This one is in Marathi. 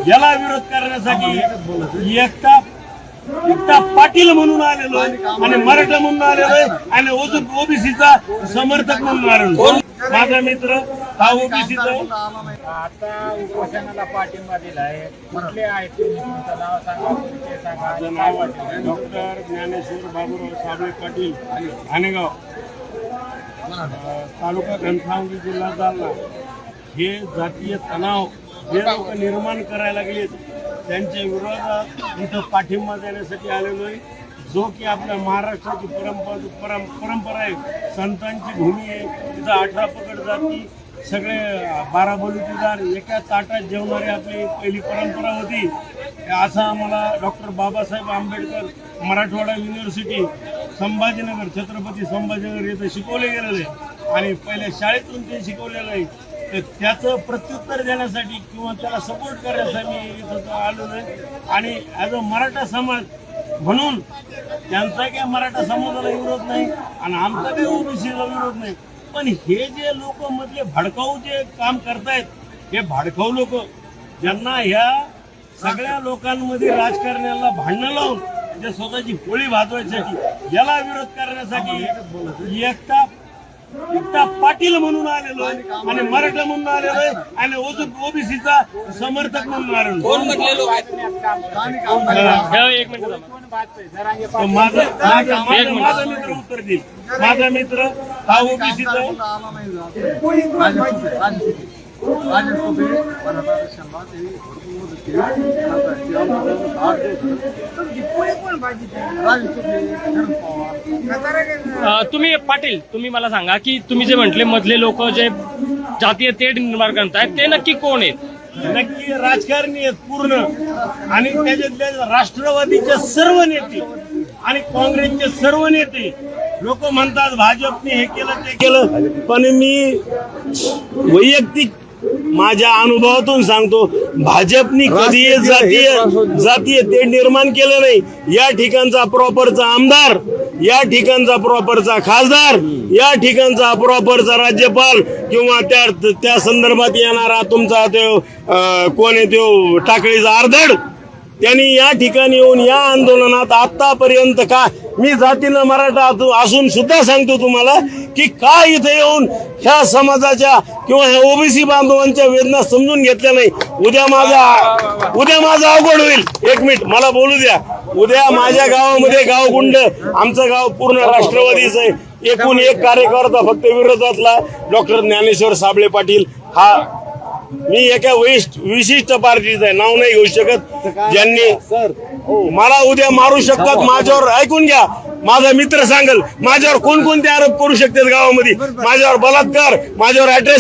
याला विरोध करण्यासाठी एकटा पाटील म्हणून आलेलो आणि मराठा म्हणून आलेलो आणि ओबीसीचा समर्थक म्हणून आलेलो। माझा मित्र हा ओबीसीचा आता उपोषणाला पाठिंबा दिलाय, कुठले आहेत तुमचं नाव सांगा, तुमचे सांगा। डॉक्टर ज्ञानेश्वर बाबूराव साबळे पाटील, आनेगाव तालुका घनसावंगी, जिल्हा जालना। हे जातीय तणाव जे लोक निर्माण करायला लागलेत त्यांच्या विरोधात इथं पाठिंबा देण्यासाठी आलेलो आहे। जो की आपल्या महाराष्ट्राची परंपरा आहे, संतांची भूमी आहे। तिथं 18 पगड जाती, सगळे 12 बलुतेदार एका ताटात जेवणारी आपली पहिली परंपरा होती। असं आम्हाला डॉक्टर बाबासाहेब आंबेडकर मराठवाडा युनिव्हर्सिटी संभाजीनगर, छत्रपती संभाजीनगर येथे शिकवले गेलेले आणि पहिल्या शाळेतून ते शिकवलेलं आहे। तर त्याचं प्रत्युत्तर देण्यासाठी किंवा त्याला सपोर्ट करण्यासाठी मी इथं आलेलो आहे। आणि ॲज अ मराठा समाज म्हणून त्यांचा काही मराठा समाजाला विरोध नाही आणि आमचा काही ओबीसीला विरोध नाही, पण हे जे लोक मधले भडकाऊ जे काम करतायत, हे भडकाऊ लोक ज्यांना ह्या सगळ्या लोकांमध्ये राजकारण्याला भांडणं लावून जे स्वतःची पोळी भाजवायसाठी याला विरोध करण्यासाठी एकटा पाटील म्हणून आलेलो आणि मराठा म्हणून आलेलो आणि ओबीसीचा समर्थक म्हणून आलेलो। कोण म्हटले लोक आहेत? एक मिनिट, माझा मित्र उत्तर देईल। माझा मित्र हा ओबीसीचा तुम्ही पाटील, तुम्ही मला सांगा की तुम्ही जे म्हटले मधले लोक जे जातीय तेढ निर्माण करतायत ते नक्की कोण आहेत? नक्की राजकारणी आहेत पूर्ण, आणि त्याच्यातले राष्ट्रवादीचे सर्व नेते आणि काँग्रेसचे सर्व नेते। लोक म्हणतात भाजपने हे केलं ते केलं, पण मी वैयक्तिक माझ्या अनुभवातून सांगतो, भाजपने कधी जातीय तेढ निर्माण केलं नाही। या ठिकाणचा प्रॉपरचा आमदार, या ठिकाणचा प्रॉपरचा खासदार, या ठिकाणचा प्रॉपरचा राज्यपाल किंवा त्या संदर्भात येणारा तुमचा तो कोण आहे तो टाकळीचा आरदड, त्यांनी या ठिकाणी येऊन या आंदोलनात आतापर्यंत का, मी जातीनं मराठा असून सुद्धा सांगतो तुम्हाला की का इथे येऊन ह्या समाजाच्या किंवा ह्या ओबीसी बांधवांच्या वेदना समजून घेतल्या नाही। उद्या माझा अवघड होईल। एक मिनिट मला बोलू द्या। उद्या माझ्या गावामध्ये गावगुंड, आमचं गाव पूर्ण राष्ट्रवादीचं आहे। एकूण एक कार्यकर्ता फक्त विरोधातला डॉक्टर ज्ञानेश्वर साबळे पाटील, हा मी एका विशिष्ट पार्टीचा आहे, नाव नाही घेऊ शकत, ज्यांनी मला उद्या मारू शकतात। माझ्यावर ऐकून घ्या, माझा मित्र सांगल माझ्यावर कोणकोणते आरोप करू शकतात गावामध्ये, माझ्यावर बलात्कार, माझ्यावर ऍड्रेस